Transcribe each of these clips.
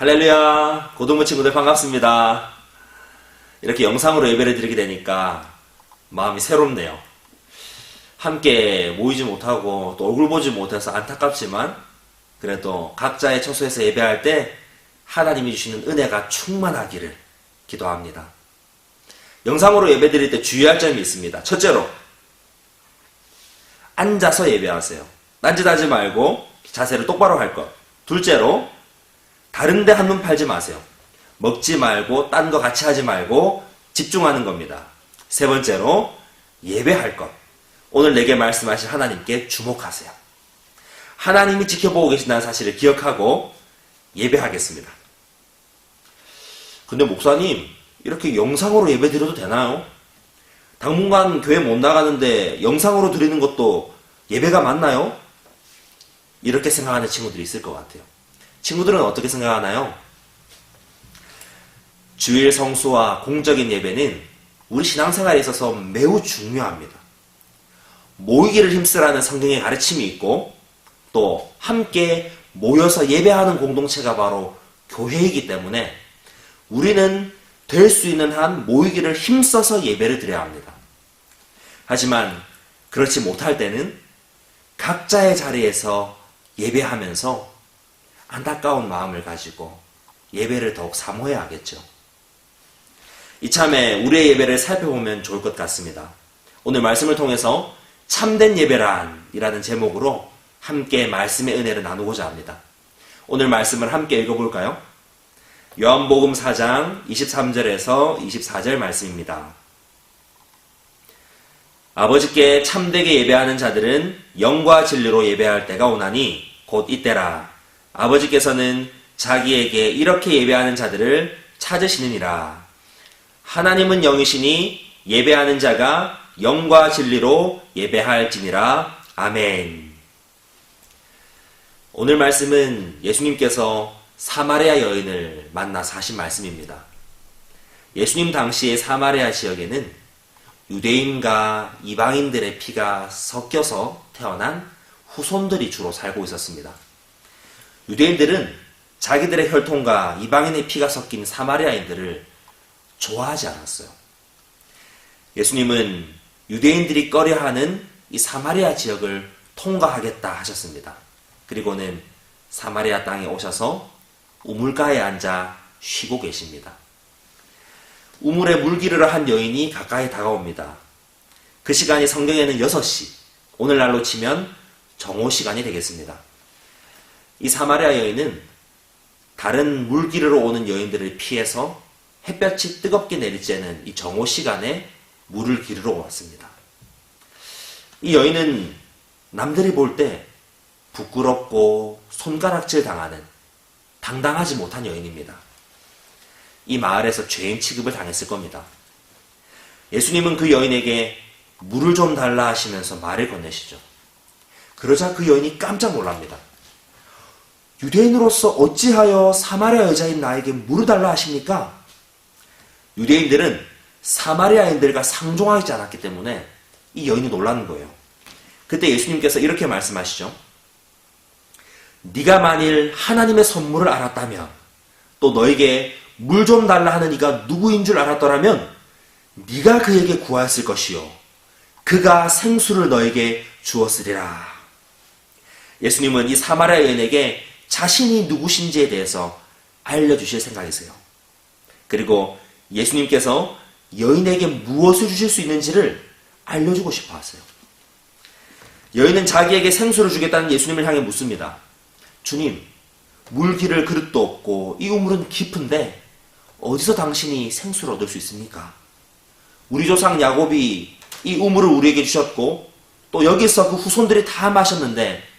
할렐루야, 고등부 친구들 반갑습니다. 이렇게 영상으로 예배를 드리게 되니까 마음이 새롭네요. 함께 모이지 못하고 또 얼굴 보지 못해서 안타깝지만 그래도 각자의 처소에서 예배할 때 하나님이 주시는 은혜가 충만하기를 기도합니다. 영상으로 예배 드릴 때 주의할 점이 있습니다. 첫째로, 앉아서 예배하세요. 딴짓하지 말고 자세를 똑바로 할 것. 둘째로, 다른데 한눈 팔지 마세요. 먹지 말고 딴 거 같이 하지 말고 집중하는 겁니다. 세 번째로, 예배할 것. 오늘 내게 말씀하신 하나님께 주목하세요. 하나님이 지켜보고 계신다는 사실을 기억하고 예배하겠습니다. 근데 목사님, 이렇게 영상으로 예배 드려도 되나요? 당분간 교회 못 나가는데 영상으로 드리는 것도 예배가 맞나요? 이렇게 생각하는 친구들이 있을 것 같아요. 친구들은 어떻게 생각하나요? 주일 성수와 공적인 예배는 우리 신앙생활에 있어서 매우 중요합니다. 모이기를 힘쓰라는 성경의 가르침이 있고 또 함께 모여서 예배하는 공동체가 바로 교회이기 때문에 우리는 될 수 있는 한 모이기를 힘써서 예배를 드려야 합니다. 하지만 그렇지 못할 때는 각자의 자리에서 예배하면서 안타까운 마음을 가지고 예배를 더욱 사모해야 하겠죠. 이참에 우리의 예배를 살펴보면 좋을 것 같습니다. 오늘 말씀을 통해서 참된 예배란이라는 제목으로 함께 말씀의 은혜를 나누고자 합니다. 오늘 말씀을 함께 읽어볼까요? 요한복음 4장 23절에서 24절 말씀입니다. 아버지께 참되게 예배하는 자들은 영과 진리로 예배할 때가 오나니 곧 이때라. 아버지께서는 자기에게 이렇게 예배하는 자들을 찾으시느니라. 하나님은 영이시니 예배하는 자가 영과 진리로 예배할지니라. 아멘. 오늘 말씀은 예수님께서 사마리아 여인을 만나서 하신 말씀입니다. 예수님 당시의 사마리아 지역에는 유대인과 이방인들의 피가 섞여서 태어난 후손들이 주로 살고 있었습니다. 유대인들은 자기들의 혈통과 이방인의 피가 섞인 사마리아인들을 좋아하지 않았어요. 예수님은 유대인들이 꺼려하는 이 사마리아 지역을 통과하겠다 하셨습니다. 그리고는 사마리아 땅에 오셔서 우물가에 앉아 쉬고 계십니다. 우물에 물 기르러 한 여인이 가까이 다가옵니다. 그 시간이 성경에는 6시, 오늘날로 치면 정오 시간이 되겠습니다. 이 사마리아 여인은 다른 물 기르러 오는 여인들을 피해서 햇볕이 뜨겁게 내리쬐는 이 정오 시간에 물을 기르러 왔습니다. 이 여인은 남들이 볼 때 부끄럽고 손가락질 당하는 당당하지 못한 여인입니다. 이 마을에서 죄인 취급을 당했을 겁니다. 예수님은 그 여인에게 물을 좀 달라 하시면서 말을 건네시죠. 그러자 그 여인이 깜짝 놀랍니다. 유대인으로서 어찌하여 사마리아 여자인 나에게 물을 달라 하십니까? 유대인들은 사마리아인들과 상종하지 않았기 때문에 이 여인이 놀라는 거예요. 그때 예수님께서 이렇게 말씀하시죠. 네가 만일 하나님의 선물을 알았다면 또 너에게 물 좀 달라 하는 이가 누구인 줄 알았더라면 네가 그에게 구하였을 것이요 그가 생수를 너에게 주었으리라. 예수님은 이 사마리아 여인에게 자신이 누구신지에 대해서 알려주실 생각이세요. 그리고 예수님께서 여인에게 무엇을 주실 수 있는지를 알려주고 싶어 하세요. 여인은 자기에게 생수를 주겠다는 예수님을 향해 묻습니다. 주님, 물 기를 그릇도 없고 이 우물은 깊은데 어디서 당신이 생수를 얻을 수 있습니까? 우리 조상 야곱이 이 우물을 우리에게 주셨고 또 여기서 그 후손들이 다 마셨는데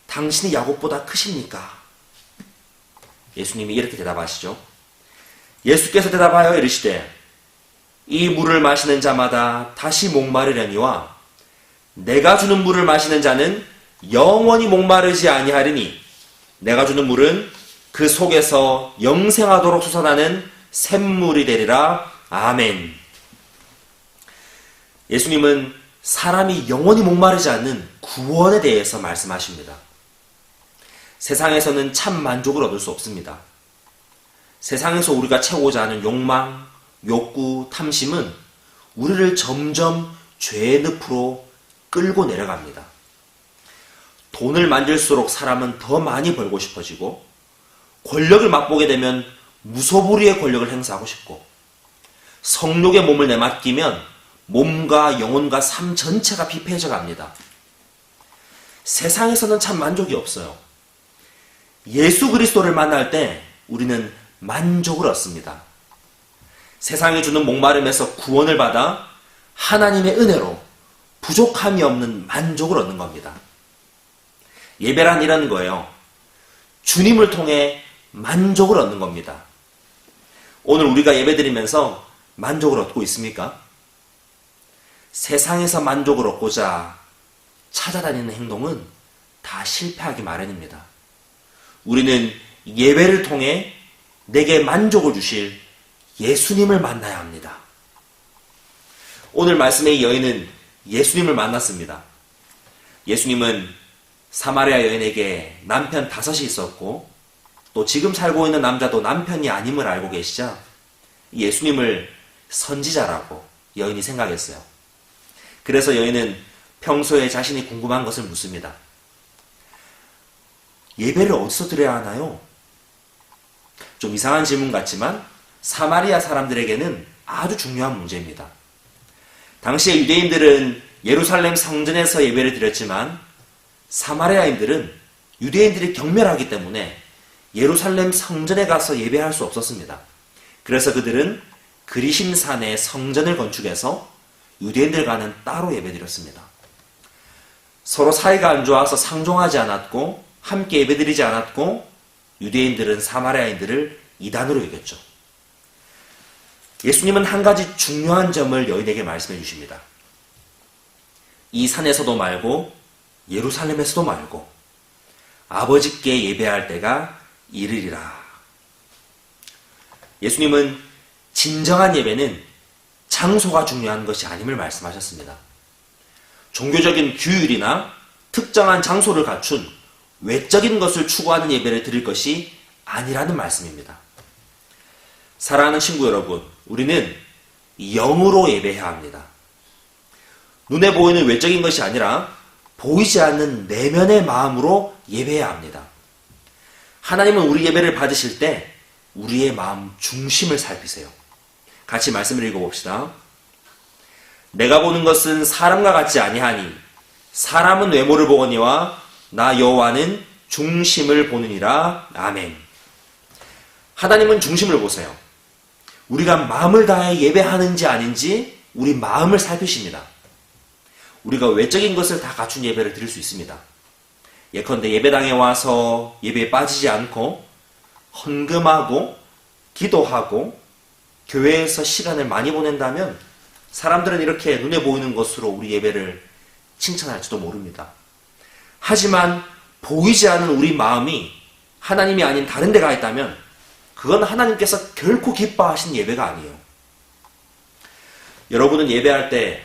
당신이 야곱보다 크십니까? 예수님이 이렇게 대답하시죠. 예수께서 대답하여 이르시되 이 물을 마시는 자마다 다시 목마르려니와 내가 주는 물을 마시는 자는 영원히 목마르지 아니하리니 내가 주는 물은 그 속에서 영생하도록 솟아나는 샘물이 되리라. 아멘. 예수님은 사람이 영원히 목마르지 않는 구원에 대해서 말씀하십니다. 세상에서는 참 만족을 얻을 수 없습니다. 세상에서 우리가 채우고자 하는 욕망, 욕구, 탐심은 우리를 점점 죄의 늪으로 끌고 내려갑니다. 돈을 만질수록 사람은 더 많이 벌고 싶어지고, 권력을 맛보게 되면 무소불위의 권력을 행사하고 싶고, 성욕의 몸을 내맡기면 몸과 영혼과 삶 전체가 피폐해져 갑니다. 세상에서는 참 만족이 없어요. 예수 그리스도를 만날 때 우리는 만족을 얻습니다. 세상이 주는 목마름에서 구원을 받아 하나님의 은혜로 부족함이 없는 만족을 얻는 겁니다. 예배란 이런 거예요. 주님을 통해 만족을 얻는 겁니다. 오늘 우리가 예배드리면서 만족을 얻고 있습니까? 세상에서 만족을 얻고자 찾아다니는 행동은 다 실패하기 마련입니다. 우리는 예배를 통해 내게 만족을 주실 예수님을 만나야 합니다. 오늘 말씀의 여인은 예수님을 만났습니다. 예수님은 사마리아 여인에게 남편 5이 있었고, 또 지금 살고 있는 남자도 남편이 아님을 알고 계시자 예수님을 선지자라고 여인이 생각했어요. 그래서 여인은 평소에 자신이 궁금한 것을 묻습니다. 예배를 어디서 드려야 하나요? 좀 이상한 질문 같지만 사마리아 사람들에게는 아주 중요한 문제입니다. 당시에 유대인들은 예루살렘 성전에서 예배를 드렸지만 사마리아인들은 유대인들이 경멸하기 때문에 예루살렘 성전에 가서 예배할 수 없었습니다. 그래서 그들은 그리심산에 성전을 건축해서 유대인들과는 따로 예배드렸습니다. 서로 사이가 안 좋아서 상종하지 않았고 함께 예배드리지 않았고 유대인들은 사마리아인들을 이단으로 여겼죠. 예수님은 한 가지 중요한 점을 여인에게 말씀해 주십니다. 이 산에서도 말고 예루살렘에서도 말고 아버지께 예배할 때가 이르리라. 예수님은 진정한 예배는 장소가 중요한 것이 아님을 말씀하셨습니다. 종교적인 규율이나 특정한 장소를 갖춘 외적인 것을 추구하는 예배를 드릴 것이 아니라는 말씀입니다. 사랑하는 친구 여러분, 우리는 영으로 예배해야 합니다. 눈에 보이는 외적인 것이 아니라 보이지 않는 내면의 마음으로 예배해야 합니다. 하나님은 우리 예배를 받으실 때 우리의 마음 중심을 살피세요. 같이 말씀을 읽어봅시다. 내가 보는 것은 사람과 같지 아니하니 사람은 외모를 보거니와 나 여호와는 중심을 보느니라. 아멘. 하나님은 중심을 보세요. 우리가 마음을 다해 예배하는지 아닌지 우리 마음을 살피십니다. 우리가 외적인 것을 다 갖춘 예배를 드릴 수 있습니다. 예컨대 예배당에 와서 예배에 빠지지 않고 헌금하고 기도하고 교회에서 시간을 많이 보낸다면 사람들은 이렇게 눈에 보이는 것으로 우리 예배를 칭찬할지도 모릅니다. 하지만 보이지 않는 우리 마음이 하나님이 아닌 다른 데가 있다면 그건 하나님께서 결코 기뻐하신 예배가 아니에요. 여러분은 예배할 때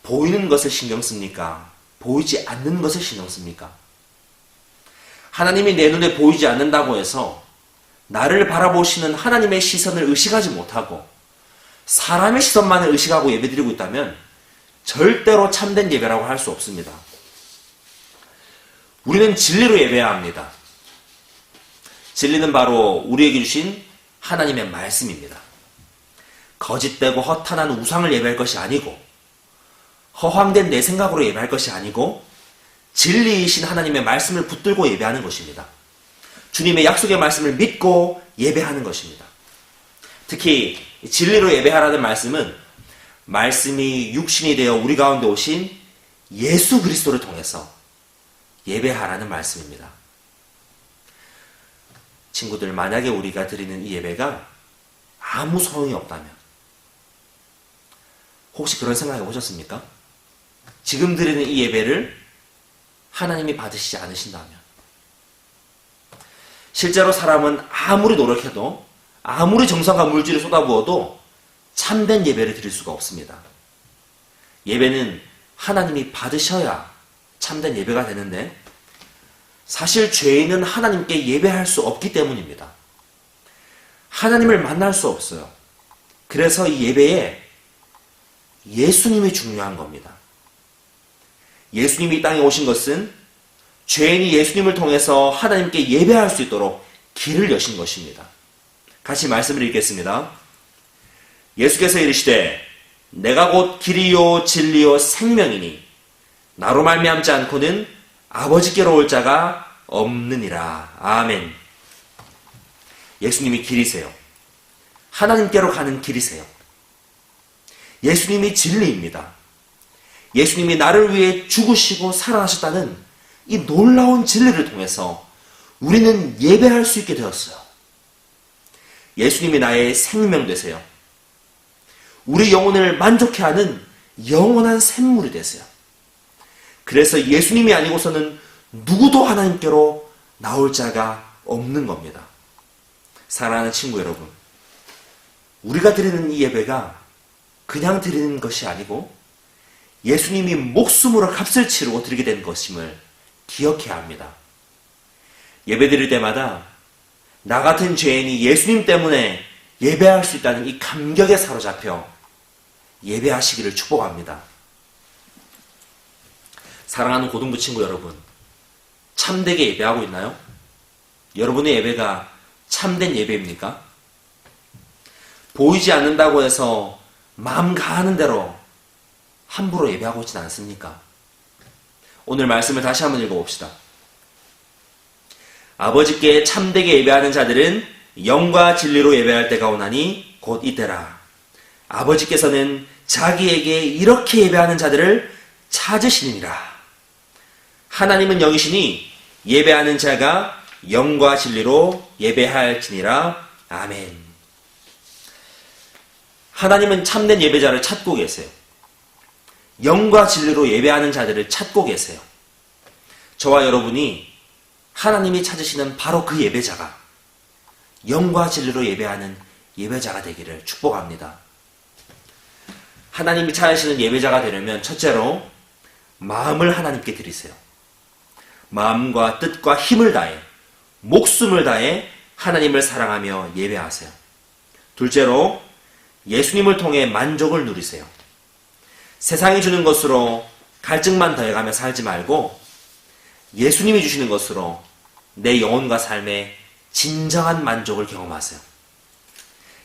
보이는 것을 신경 씁니까? 보이지 않는 것을 신경 씁니까? 하나님이 내 눈에 보이지 않는다고 해서 나를 바라보시는 하나님의 시선을 의식하지 못하고 사람의 시선만을 의식하고 예배드리고 있다면 절대로 참된 예배라고 할 수 없습니다. 우리는 진리로 예배해야 합니다. 진리는 바로 우리에게 주신 하나님의 말씀입니다. 거짓되고 허탄한 우상을 예배할 것이 아니고 허황된 내 생각으로 예배할 것이 아니고 진리이신 하나님의 말씀을 붙들고 예배하는 것입니다. 주님의 약속의 말씀을 믿고 예배하는 것입니다. 특히 진리로 예배하라는 말씀은 말씀이 육신이 되어 우리 가운데 오신 예수 그리스도를 통해서 예배하라는 말씀입니다. 친구들, 만약에 우리가 드리는 이 예배가 아무 소용이 없다면 혹시 그런 생각해 보셨습니까? 지금 드리는 이 예배를 하나님이 받으시지 않으신다면 실제로 사람은 아무리 노력해도 아무리 정성과 물질을 쏟아부어도 참된 예배를 드릴 수가 없습니다. 예배는 하나님이 받으셔야 참된 예배가 되는데 사실 죄인은 하나님께 예배할 수 없기 때문입니다. 하나님을 만날 수 없어요. 그래서 이 예배에 예수님이 중요한 겁니다. 예수님이 이 땅에 오신 것은 죄인이 예수님을 통해서 하나님께 예배할 수 있도록 길을 여신 것입니다. 같이 말씀을 읽겠습니다. 예수께서 이르시되 내가 곧 길이요 진리요 생명이니 나로 말미암지 않고는 아버지께로 올 자가 없느니라. 아멘. 예수님이 길이세요. 하나님께로 가는 길이세요. 예수님이 진리입니다. 예수님이 나를 위해 죽으시고 살아나셨다는 이 놀라운 진리를 통해서 우리는 예배할 수 있게 되었어요. 예수님이 나의 생명 되세요. 우리 영혼을 만족해 하는 영원한 샘물이 되세요. 그래서 예수님이 아니고서는 누구도 하나님께로 나올 자가 없는 겁니다. 사랑하는 친구 여러분, 우리가 드리는 이 예배가 그냥 드리는 것이 아니고 예수님이 목숨으로 값을 치르고 드리게 된 것임을 기억해야 합니다. 예배 드릴 때마다 나 같은 죄인이 예수님 때문에 예배할 수 있다는 이 감격에 사로잡혀 예배하시기를 축복합니다. 사랑하는 고등부 친구 여러분, 참되게 예배하고 있나요? 여러분의 예배가 참된 예배입니까? 보이지 않는다고 해서 마음 가는 대로 함부로 예배하고 있지는 않습니까? 오늘 말씀을 다시 한번 읽어봅시다. 아버지께 참되게 예배하는 자들은 영과 진리로 예배할 때가 오나니 곧 이때라. 아버지께서는 자기에게 이렇게 예배하는 자들을 찾으시느니라. 하나님은 영이시니 예배하는 자가 영과 진리로 예배할지니라. 아멘. 하나님은 참된 예배자를 찾고 계세요. 영과 진리로 예배하는 자들을 찾고 계세요. 저와 여러분이 하나님이 찾으시는 바로 그 예배자가 영과 진리로 예배하는 예배자가 되기를 축복합니다. 하나님이 찾으시는 예배자가 되려면 첫째로 마음을 하나님께 드리세요. 마음과 뜻과 힘을 다해 목숨을 다해 하나님을 사랑하며 예배하세요. 둘째로 예수님을 통해 만족을 누리세요. 세상이 주는 것으로 갈증만 더해가며 살지 말고 예수님이 주시는 것으로 내 영혼과 삶에 진정한 만족을 경험하세요.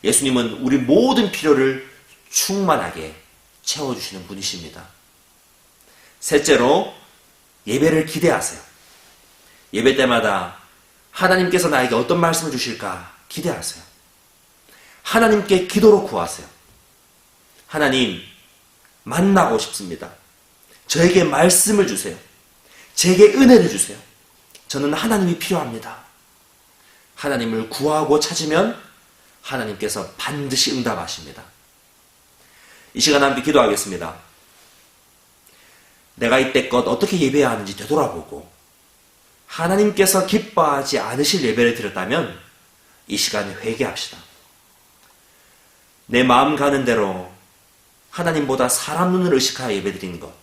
예수님은 우리 모든 필요를 충만하게 채워주시는 분이십니다. 셋째로 예배를 기대하세요. 예배 때마다 하나님께서 나에게 어떤 말씀을 주실까 기대하세요. 하나님께 기도로 구하세요. 하나님, 만나고 싶습니다. 저에게 말씀을 주세요. 제게 은혜를 주세요. 저는 하나님이 필요합니다. 하나님을 구하고 찾으면 하나님께서 반드시 응답하십니다. 이 시간 함께 기도하겠습니다. 내가 이때껏 어떻게 예배해야 하는지 되돌아보고 하나님께서 기뻐하지 않으실 예배를 드렸다면 이 시간 회개합시다. 내 마음 가는 대로 하나님보다 사람 눈을 의식하여 예배드린 것,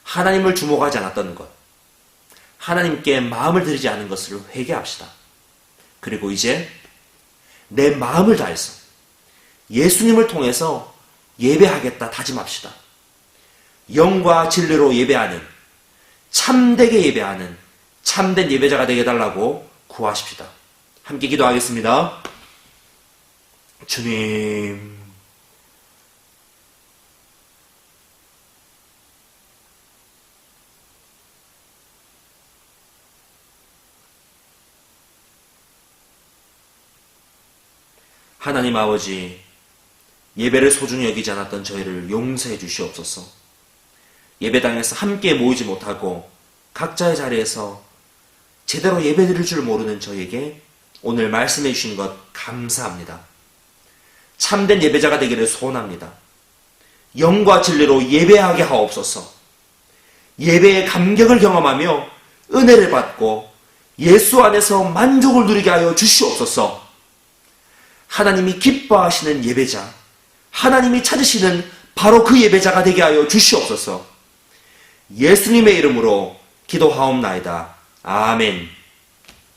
하나님을 주목하지 않았던 것, 하나님께 마음을 드리지 않은 것을 회개합시다. 그리고 이제 내 마음을 다해서 예수님을 통해서 예배하겠다 다짐합시다. 영과 진리로 예배하는, 참되게 예배하는 참된 예배자가 되게 해달라고 구하십시다. 함께 기도하겠습니다. 주님, 하나님 아버지, 예배를 소중히 여기지 않았던 저희를 용서해 주시옵소서. 예배당에서 함께 모이지 못하고 각자의 자리에서 제대로 예배드릴 줄 모르는 저에게 오늘 말씀해 주신 것 감사합니다. 참된 예배자가 되기를 소원합니다. 영과 진리로 예배하게 하옵소서. 예배의 감격을 경험하며 은혜를 받고 예수 안에서 만족을 누리게 하여 주시옵소서. 하나님이 기뻐하시는 예배자, 하나님이 찾으시는 바로 그 예배자가 되게 하여 주시옵소서. 예수님의 이름으로 기도하옵나이다. 아멘.